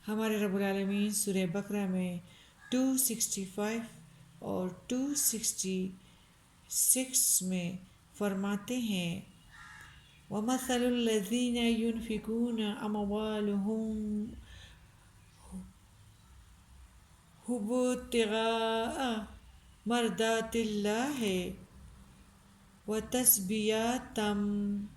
ہمارے رب العالمین سورہ بقرہ میں 265 اور 266 میں فرماتے ہیں وَمَثَلُ الَّذِينَ يُنْفِقُونَ أَمْوَالَهُمْ ابْتِغَاءَ مَرْضَاتِ اللَّهِ وَتَثْبِيَةً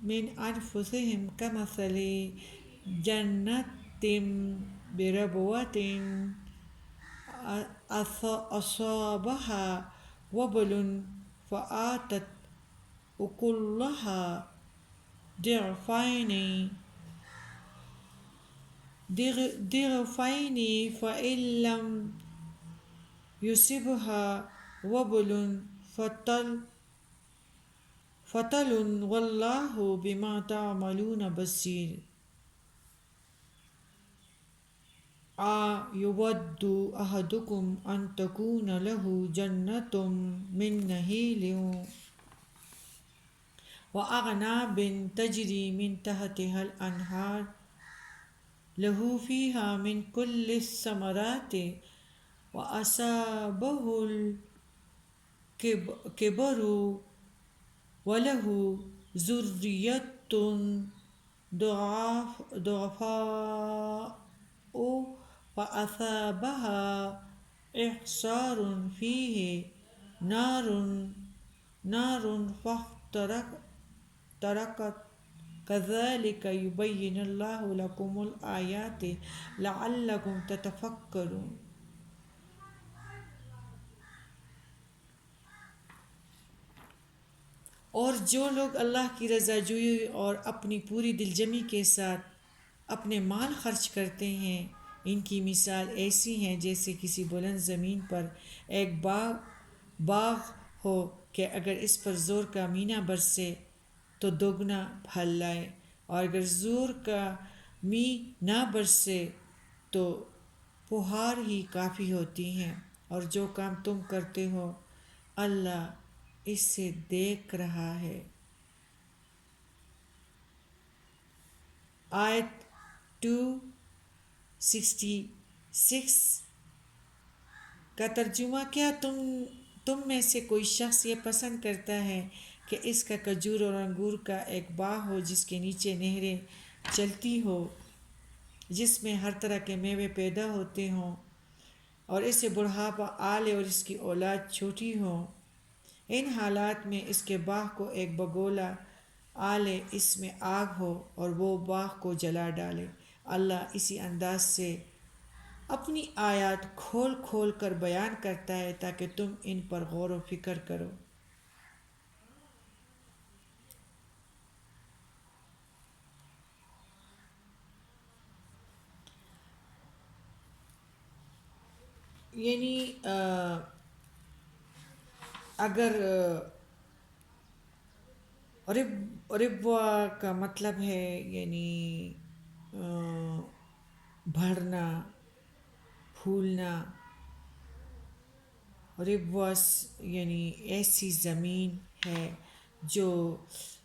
مِّنْ أَنفُسِهِمْ كَمَثَلِ جَنَّةٍ بِرَبْوَةٍ أَصَابَهَا وَبْلٌ فَآتَتْ أُكُلَهَا ضِعْفَيْنِ فَإِن لَّمْ يُصِبْهَا وَبْلٌ فَطَلٌ وَاللَّهُ بِمَا تَعْمَلُونَ بَصِيرٌ يَوَدُّ أَحَدُكُمْ أَن تَكُونَ لَهُ جَنَّةٌ مِّن نَخِيلٍ وَأَعْنَابٍ تَجْرِي مِن تَحْتِهَا الْأَنْهَارُ لَهُ فِيهَا مِن كُلِّ الثَّمَرَاتِ وَأَصَابَهُ الْكِبَرُ وَلَهُ ذُرِّيَّةٌ ضُعَفَاءُ فَأَصَابَهَا إِعْصَارٌ فِيهِ نَارٌ فاحترقت كَذَلِكَ يُبَيِّنُ اللَّهُ لَكُمُ الْآيَاتِ لَعَلَّكُمْ تَتَفَكَّرُونَ۔ اور جو لوگ اللہ کی رضا جوئی اور اپنی پوری دل جمی کے ساتھ اپنے مال خرچ کرتے ہیں، ان کی مثال ایسی ہے جیسے کسی بلند زمین پر ایک باغ ہو کہ اگر اس پر زور کا مینہ برسے تو دوگنا پھل لائے، اور اگر زور کا می نہ برسے تو پھوہار ہی کافی ہوتی ہے۔ اور جو کام تم کرتے ہو اللہ اسے دیکھ رہا ہے۔ آیت 266 کا ترجمہ کیا تم میں سے کوئی شخص یہ پسند کرتا ہے کہ اس کا کھجور اور انگور کا ایک باغ ہو جس کے نیچے نہریں چلتی ہو، جس میں ہر طرح کے میوے پیدا ہوتے ہوں، اور اسے بڑھاپا آلے اور اس کی اولاد چھوٹی ہو؟ ان حالات میں اس کے باغ کو ایک بگولا آلے، اس میں آگ ہو اور وہ باغ کو جلا ڈالے۔ اللہ اسی انداز سے اپنی آیات کھول کھول کر بیان کرتا ہے تاکہ تم ان پر غور و فکر کرو۔ یعنی اگر ربوا کا مطلب ہے یعنی بڑھنا، پھولنا، ربوس یعنی ایسی زمین ہے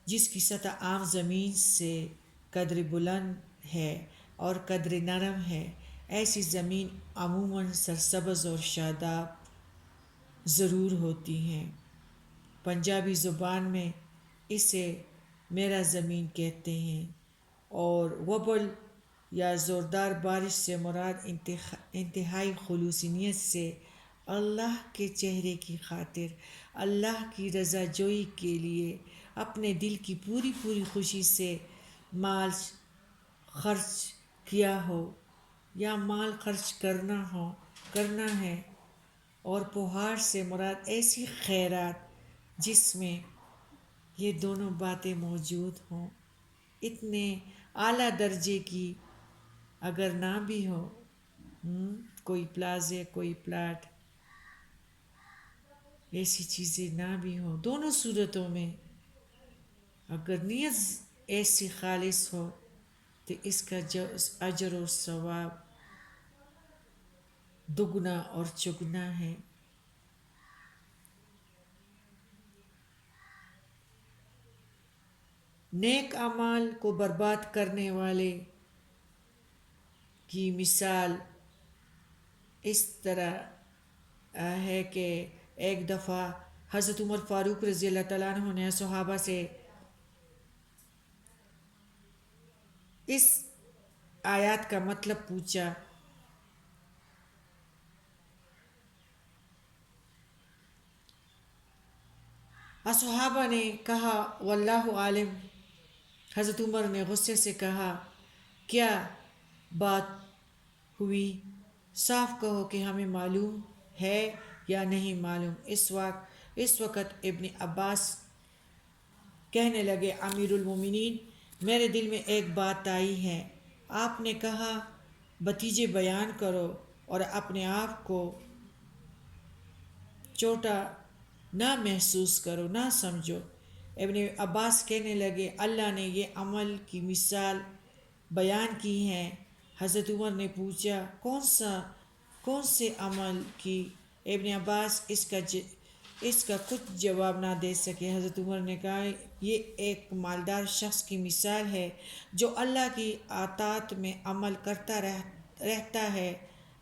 جس کی سطح عام زمین سے قدر بلند ہے اور قدر نرم ہے۔ ایسی زمین عموماً سرسبز اور شاداب ضرور ہوتی ہیں۔ پنجابی زبان میں اسے میرا زمین کہتے ہیں، اور وبل یا زوردار بارش سے مراد انتہائی خلوص نیت سے اللہ کے چہرے کی خاطر، اللہ کی رضا جوئی کے لیے اپنے دل کی پوری خوشی سے مال خرچ کیا ہو یا مال خرچ کرنا ہے، اور پھوہار سے مراد ایسی خیرات جس میں یہ دونوں باتیں موجود ہوں۔ اتنے اعلیٰ درجے کی اگر نہ بھی ہو، کوئی پلازے، کوئی پلاٹ، ایسی چیزیں نہ بھی ہوں، دونوں صورتوں میں اگر نیت ایسی خالص ہو تو اس کا اجر و ثواب دگنا اور چگنا ہے۔ نیک اعمال کو برباد کرنے والے کی مثال اس طرح ہے کہ ایک دفعہ حضرت عمر فاروق رضی اللہ تعالیٰ عنہ نے صحابہ سے اس آیات کا مطلب پوچھا. صحابہ نے کہا واللہ عالم. حضرت عمر نے غصے سے کہا کیا بات ہوئی، صاف کہو کہ ہمیں معلوم ہے یا نہیں معلوم. اس وقت ابن عباس کہنے لگے امیر المومنین میرے دل میں ایک بات آئی ہے. آپ نے کہا بتیجے بیان کرو اور اپنے آپ کو چھوٹا نہ محسوس کرو، نہ سمجھو. ابن عباس کہنے لگے اللہ نے یہ عمل کی مثال بیان کی ہے. حضرت عمر نے پوچھا کون سے عمل کی؟ ابن عباس اس کا کچھ جواب نہ دے سکے. حضرت عمر نے کہا یہ ایک مالدار شخص کی مثال ہے جو اللہ کی اطاعت میں عمل کرتا رہتا ہے،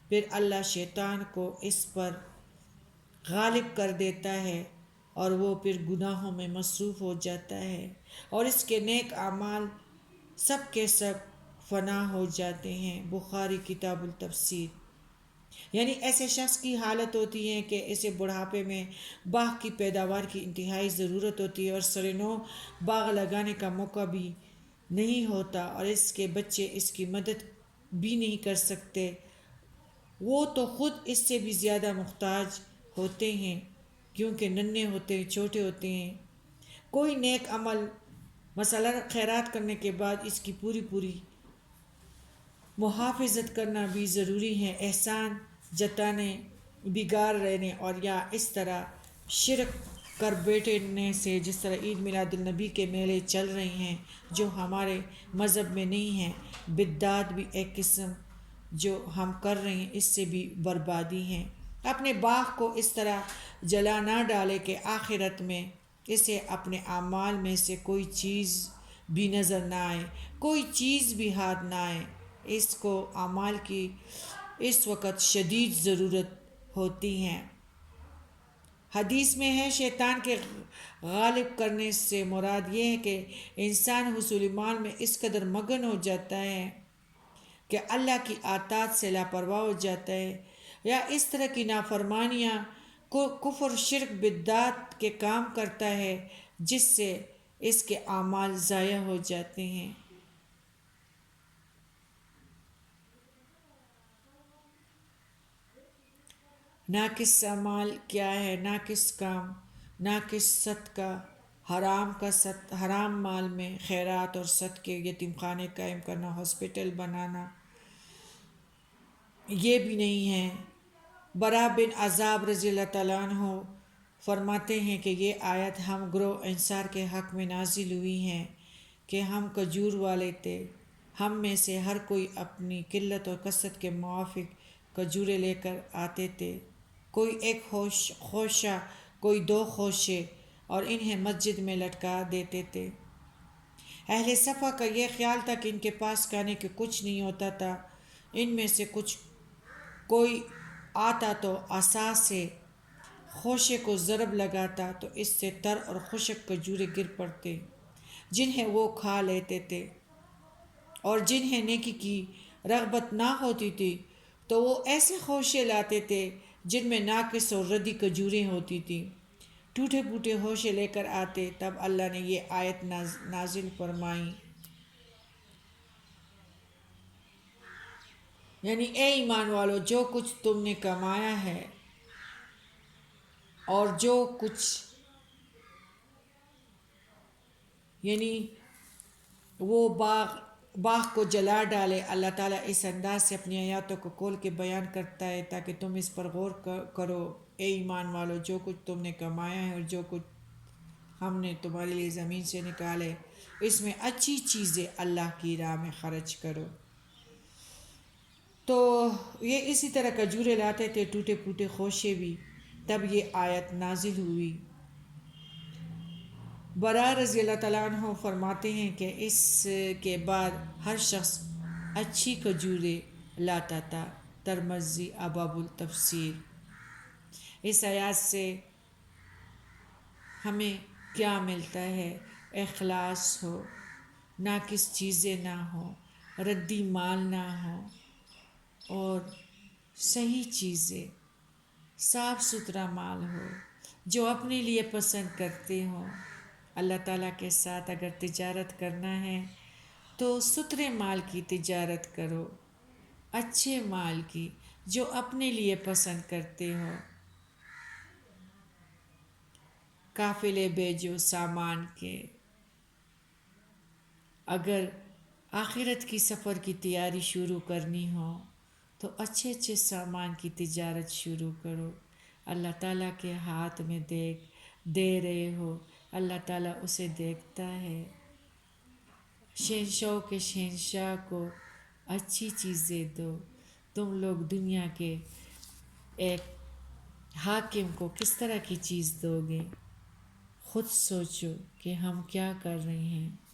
پھر اللہ شیطان کو اس پر غالب کر دیتا ہے اور وہ پھر گناہوں میں مصروف ہو جاتا ہے اور اس کے نیک اعمال سب کے سب فنا ہو جاتے ہیں. بخاری کتاب التفسیر. یعنی ایسے شخص کی حالت ہوتی ہے کہ اسے بڑھاپے میں باغ کی پیداوار کی انتہائی ضرورت ہوتی ہے اور سر نو باغ لگانے کا موقع بھی نہیں ہوتا اور اس کے بچے اس کی مدد بھی نہیں کر سکتے. وہ تو خود اس سے بھی زیادہ محتاج ہوتے ہیں کیونکہ ننھے ہوتے ہیں، چھوٹے ہوتے ہیں. کوئی نیک عمل مثلا خیرات کرنے کے بعد اس کی پوری محافظت کرنا بھی ضروری ہے. احسان جتانے، بگار رہنے اور یا اس طرح شرک کر بیٹھنے سے، جس طرح عید میلاد النبی کے میلے چل رہے ہیں جو ہمارے مذہب میں نہیں ہیں، بدعت بھی ایک قسم جو ہم کر رہے ہیں، اس سے بھی بربادی ہیں. اپنے باغ کو اس طرح جلا نہ ڈالے کہ آخرت میں اسے اپنے اعمال میں سے کوئی چیز بھی نظر نہ آئے، کوئی چیز بھی ہاتھ نہ آئے. اس کو اعمال کی اس وقت شدید ضرورت ہوتی ہے. حدیث میں ہے شیطان کے غالب کرنے سے مراد یہ ہے کہ انسان حصول مال میں اس قدر مگن ہو جاتا ہے کہ اللہ کی اطاعت سے لاپرواہ ہو جاتا ہے یا اس طرح کی نافرمانیاں کفر شرک بدعت کے کام کرتا ہے جس سے اس کے اعمال ضائع ہو جاتے ہیں. ناقص اعمال کیا ہے؟ ناقص کام، ناقص صدقہ، حرام مال میں خیرات اور صدقے، یتیم خانے قائم کرنا، ہاسپٹل بنانا، یہ بھی نہیں ہے. برا بن عذاب رضی اللہ تعالیٰ عنہ فرماتے ہیں کہ یہ آیت ہم گروہ انصار کے حق میں نازل ہوئی ہیں کہ ہم کھجور والے تھے. ہم میں سے ہر کوئی اپنی قلت اور کثرت کے موافق کھجوریں لے کر آتے تھے، کوئی ایک خوشہ، کوئی دو خوشے، اور انہیں مسجد میں لٹکا دیتے تھے. اہل صفا کا یہ خیال تھا کہ ان کے پاس کھانے کے کچھ نہیں ہوتا تھا. ان میں سے کوئی آتا تو عصا سے خوشے کو ضرب لگاتا تو اس سے تر اور خشک کھجوریں گر پڑتے جنہیں وہ کھا لیتے تھے، اور جنہیں نیکی کی رغبت نہ ہوتی تھی تو وہ ایسے خوشے لاتے تھے جن میں ناقص اور ردی کھجوریں ہوتی تھیں. ٹوٹے پھوٹے ہوشے لے کر آتے. تب اللہ نے یہ آیت نازل فرمائی، یعنی اے ایمان والو، جو کچھ تم نے کمایا ہے اور جو کچھ یعنی وہ باغ کو جلا ڈالے. اللہ تعالیٰ اس انداز سے اپنی آیاتوں کو کھول کے بیان کرتا ہے تاکہ تم اس پر غور کرو. اے ایمان والو، جو کچھ تم نے کمایا ہے اور جو کچھ ہم نے تمہارے لیے زمین سے نکالے، اس میں اچھی چیزیں اللہ کی راہ میں خرچ کرو. تو یہ اسی طرح کھجوریں لاتے تھے، ٹوٹے پھوٹے خوشے بھی. تب یہ آیت نازل ہوئی. برا رضی اللہ تعالیٰ عنہ فرماتے ہیں کہ اس کے بعد ہر شخص اچھی کھجوریں لاتتا ترمزی اباب التفسیر۔ اس آیات سے ہمیں کیا ملتا ہے؟ اخلاص ہو، ناقص چیزیں نہ ہوں، ردی مال نہ ہو، اور صحیح چیزیں، صاف ستھرا مال ہو، جو اپنے لیے پسند کرتے ہوں۔ اللہ تعالیٰ کے ساتھ اگر تجارت کرنا ہے تو ستھرے مال کی تجارت کرو، اچھے مال کی، جو اپنے لیے پسند کرتے ہو۔ قافلے بھیجو سامان کے۔ اگر آخرت کی سفر کی تیاری شروع کرنی ہو تو اچھے اچھے سامان کی تجارت شروع کرو۔ اللہ تعالیٰ کے ہاتھ میں دے رہے ہو، اللہ تعالیٰ اسے دیکھتا ہے۔ شہنشاہوں کے شہنشاہ کو اچھی چیزیں دو۔ تم لوگ دنیا کے ایک حاکم کو کس طرح کی چیز دو گے؟ خود سوچو کہ ہم کیا کر رہے ہیں۔